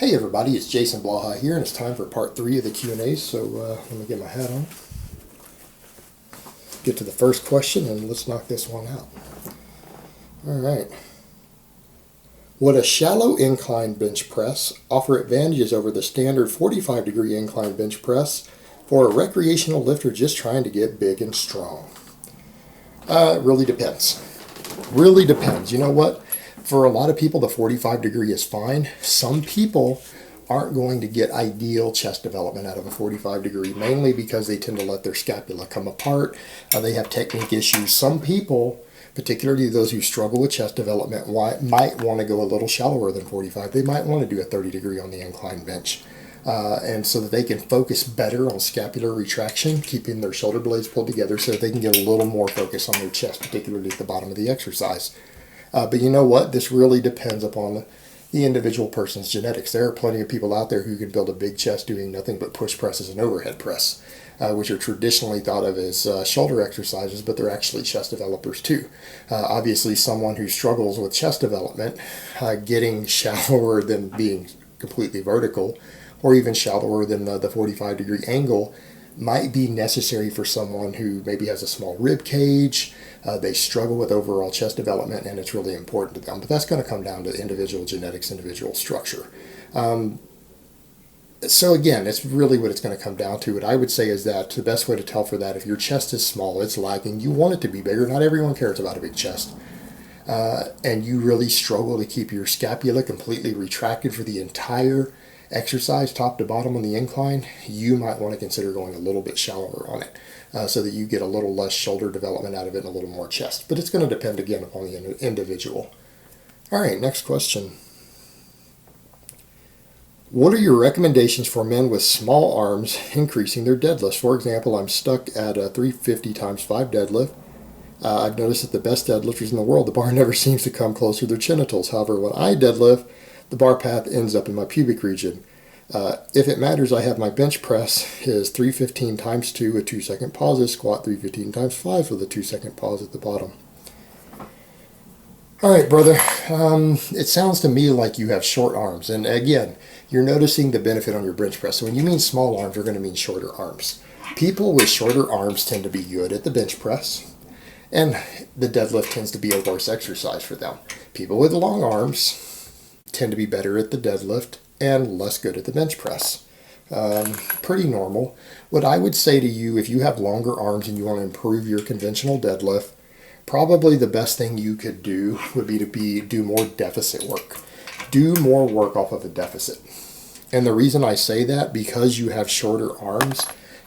Hey everybody, it's Jason Blaha here, and it's time for part 3 of the Q&A, so let me get my hat on. Get to the first question, and let's knock this one out. Alright. Would a shallow incline bench press offer advantages over the standard 45-degree incline bench press for a recreational lifter just trying to get big and strong? It really depends. Really depends. You know what? For a lot of people, the 45 degree is fine. Some people aren't going to get ideal chest development out of a 45 degree, mainly because they tend to let their scapula come apart. They have technique issues. Some people, particularly those who struggle with chest development, might want to go a little shallower than 45. They might want to do a 30 degree on the incline bench. And so that they can focus better on scapular retraction, keeping their shoulder blades pulled together so that they can get a little more focus on their chest, particularly at the bottom of the exercise. But you know what? This really depends upon the individual person's genetics. There are plenty of people out there who can build a big chest doing nothing but push presses and overhead press, which are traditionally thought of as shoulder exercises, but they're actually chest developers too. Obviously, someone who struggles with chest development, getting shallower than being completely vertical, or even shallower than the 45 degree angle, might be necessary for someone who maybe has a small rib cage. They struggle with overall chest development, and it's really important to them. But that's going to come down to individual genetics, individual structure. So again, it's really what it's going to come down to. What I would say is that the best way to tell for that, if your chest is small, it's lagging, you want it to be bigger. Not everyone cares about a big chest. And you really struggle to keep your scapula completely retracted for the entire exercise, top to bottom on the incline, you might want to consider going a little bit shallower on it so that you get a little less shoulder development out of it and a little more chest. But it's going to depend again upon the individual. All right, next question. What are your recommendations for men with small arms increasing their deadlifts? For example, I'm stuck at a 350 times 5 deadlift. I've noticed that the best deadlifters in the world, the bar never seems to come close to their genitals. However, when I deadlift, the bar path ends up in my pubic region. If it matters, I have my bench press is 315 times 2 with 2-second pauses, squat 315 times 5 with a 2-second pause at the bottom. All right, brother. It sounds to me like you have short arms. And again, you're noticing the benefit on your bench press. So when you mean small arms, you're going to mean shorter arms. People with shorter arms tend to be good at the bench press, and the deadlift tends to be a worse exercise for them. People with long arms tend to be better at the deadlift and less good at the bench press. Pretty normal. What I would say to you, if you have longer arms and you want to improve your conventional deadlift, probably the best thing you could do would be to do more deficit work. Do more work off of a deficit. And the reason I say that, because you have shorter arms,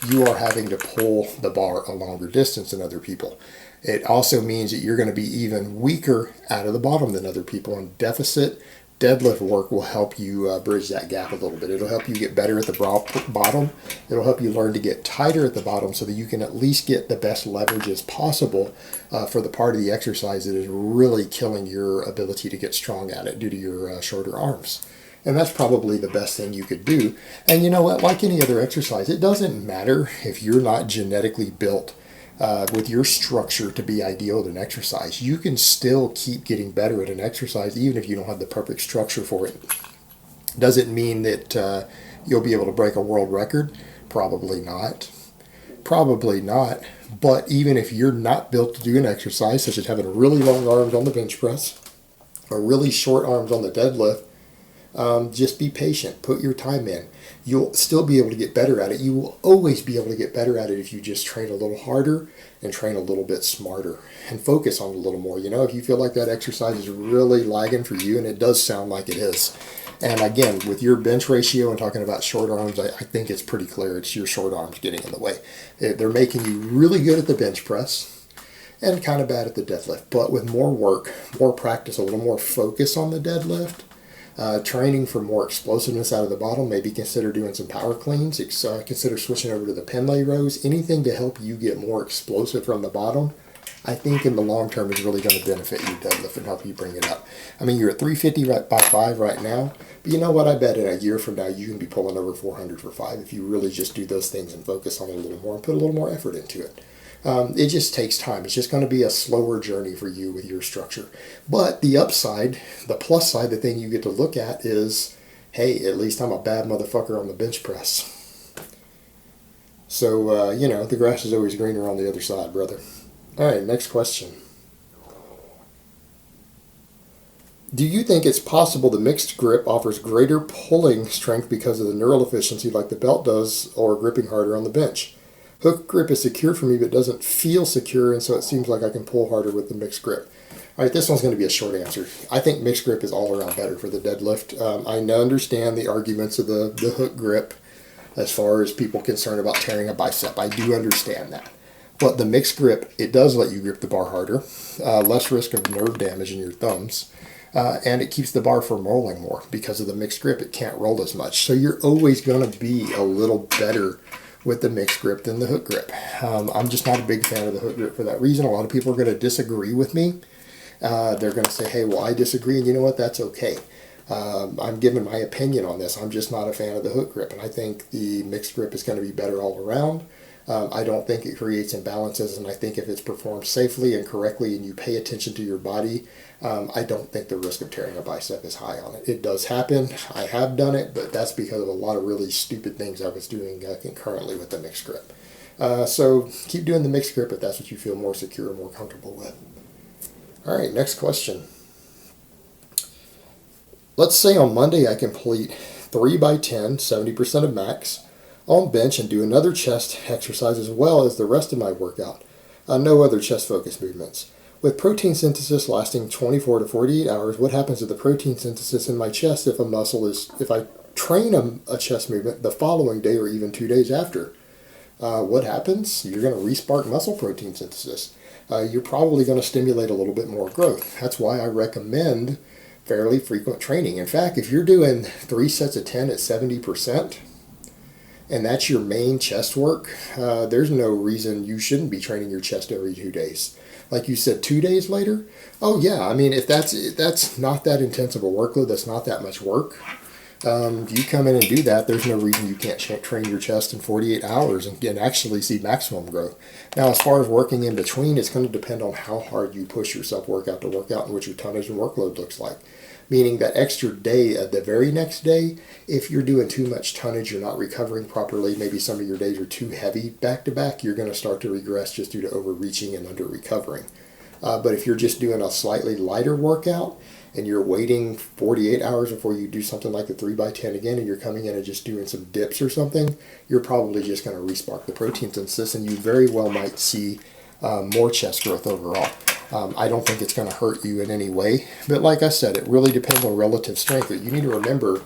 you are having to pull the bar a longer distance than other people. It also means that you're going to be even weaker out of the bottom than other people. And deficit deadlift work will help you bridge that gap a little bit. It'll help you get better at the bottom. It'll help you learn to get tighter at the bottom so that you can at least get the best leverage as possible for the part of the exercise that is really killing your ability to get strong at it due to your shorter arms. And that's probably the best thing you could do. And you know what? Like any other exercise, it doesn't matter if you're not genetically built with your structure to be ideal at an exercise. You can still keep getting better at an exercise even if you don't have the perfect structure for it. Does it mean that you'll be able to break a world record? Probably not. Probably not. But even if you're not built to do an exercise, such as having really long arms on the bench press or really short arms on the deadlift, just be patient. Put your time in. You'll still be able to get better at it. You will always be able to get better at it if you just train a little harder and train a little bit smarter and focus on it a little more. You know, if you feel like that exercise is really lagging for you, and it does sound like it is. And again, with your bench ratio and talking about short arms, I think it's pretty clear it's your short arms getting in the way. They're making you really good at the bench press and kind of bad at the deadlift. But with more work, more practice, a little more focus on the deadlift, training for more explosiveness out of the bottom, maybe consider doing some power cleans, consider switching over to the pen lay rows, anything to help you get more explosive from the bottom, I think in the long term is really going to benefit your deadlift and help you bring it up. I mean, you're at 350 by 5 right now, but you know what? I bet in a year from now you can be pulling over 400 for 5 if you really just do those things and focus on it a little more and put a little more effort into it. It just takes time. It's just going to be a slower journey for you with your structure. But the upside, the plus side, the thing you get to look at is hey, at least I'm a bad motherfucker on the bench press. So, the grass is always greener on the other side, brother. All right, next question. Do you think it's possible the mixed grip offers greater pulling strength because of the neural efficiency like the belt does, or gripping harder on the bench? Hook grip is secure for me but doesn't feel secure, and so it seems like I can pull harder with the mixed grip. All right, this one's going to be a short answer. I think mixed grip is all around better for the deadlift. I understand the arguments of the hook grip as far as people concerned about tearing a bicep. I do understand that. But the mixed grip, it does let you grip the bar harder, less risk of nerve damage in your thumbs. And it keeps the bar from rolling more. Because of the mixed grip, it can't roll as much. So you're always going to be a little better with the mixed grip than the hook grip. I'm just not a big fan of the hook grip for that reason. A lot of people are going to disagree with me. They're going to say, hey, well, I disagree, and you know what? That's okay. I'm giving my opinion on this. I'm just not a fan of the hook grip, and I think the mixed grip is going to be better all around. I don't think it creates imbalances, and I think if it's performed safely and correctly and you pay attention to your body, I don't think the risk of tearing a bicep is high on it. It does happen. I have done it, but that's because of a lot of really stupid things I was doing concurrently with the mixed grip. So keep doing the mixed grip if that's what you feel more secure and more comfortable with. All right, next question. Let's say on Monday I complete 3 by 10, 70% of max, on bench and do another chest exercise as well as the rest of my workout. No other chest focus movements. With protein synthesis lasting 24 to 48 hours, what happens to the protein synthesis in my chest if I train a chest movement the following day or even 2 days after? What happens? You're going to re-spark muscle protein synthesis. You're probably going to stimulate a little bit more growth. That's why I recommend fairly frequent training. In fact, if you're doing 3 sets of 10 at 70%, and that's your main chest work, there's no reason you shouldn't be training your chest every 2 days. Like you said, 2 days later? Oh yeah, I mean, if that's not that intensive a workload, that's not that much work, if you come in and do that, there's no reason you can't train your chest in 48 hours and actually see maximum growth. Now, as far as working in between, it's going to depend on how hard you push yourself workout to workout and what your tonnage and workload looks like. Meaning that extra day, the very next day, if you're doing too much tonnage, you're not recovering properly, maybe some of your days are too heavy back to back, you're going to start to regress just due to overreaching and under recovering. But if you're just doing a slightly lighter workout and you're waiting 48 hours before you do something like the 3 by 10 again, and you're coming in and just doing some dips or something, you're probably just going to re-spark the protein synthesis, and you very well might see more chest growth overall. I don't think it's going to hurt you in any way. But like I said, it really depends on relative strength. But you need to remember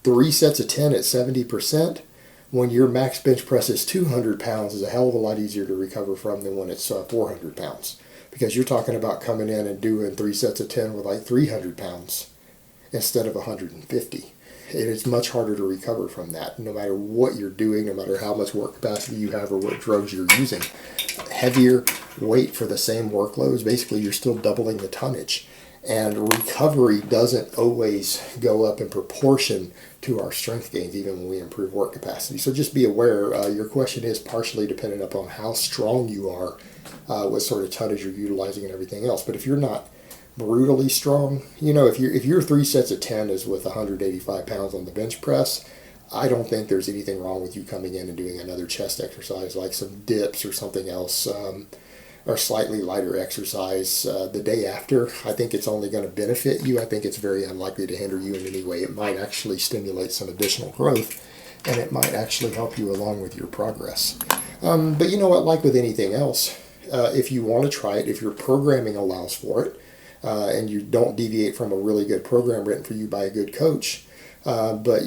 3 sets of 10 at 70%, when your max bench press is 200 pounds, is a hell of a lot easier to recover from than when it's 400 pounds. Because you're talking about coming in and doing 3 sets of 10 with like 300 pounds instead of 150. It is much harder to recover from that, no matter what you're doing, no matter how much work capacity you have or what drugs you're using. Heavier weight for the same workloads, basically you're still doubling the tonnage. And recovery doesn't always go up in proportion to our strength gains, even when we improve work capacity. So just be aware, your question is partially dependent upon how strong you are, what sort of tonnage you're utilizing and everything else. But if you're not brutally strong, if your 3 sets of 10 is with 185 pounds on the bench press, I don't think there's anything wrong with you coming in and doing another chest exercise like some dips or something else, or slightly lighter exercise the day after. I think it's only going to benefit you. I think it's very unlikely to hinder you in any way. It might actually stimulate some additional growth, and it might actually help you along with your progress. But you know what, like with anything else, if you want to try it, if your programming allows for it, and you don't deviate from a really good program written for you by a good coach, but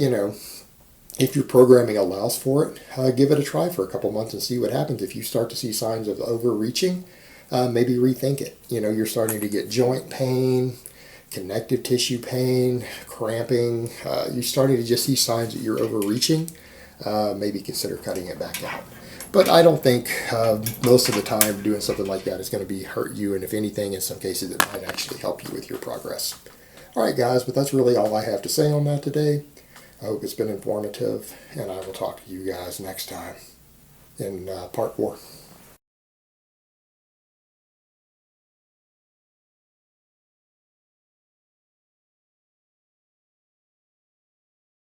if your programming allows for it, give it a try for a couple months and see what happens. If you start to see signs of overreaching, maybe rethink it. You're starting to get joint pain, connective tissue pain, cramping. You're starting to just see signs that you're overreaching. Maybe consider cutting it back out. But I don't think most of the time doing something like that is going to hurt you. And if anything, in some cases, it might actually help you with your progress. All right, guys, but that's really all I have to say on that today. I hope it's been informative, and I will talk to you guys next time in part 4.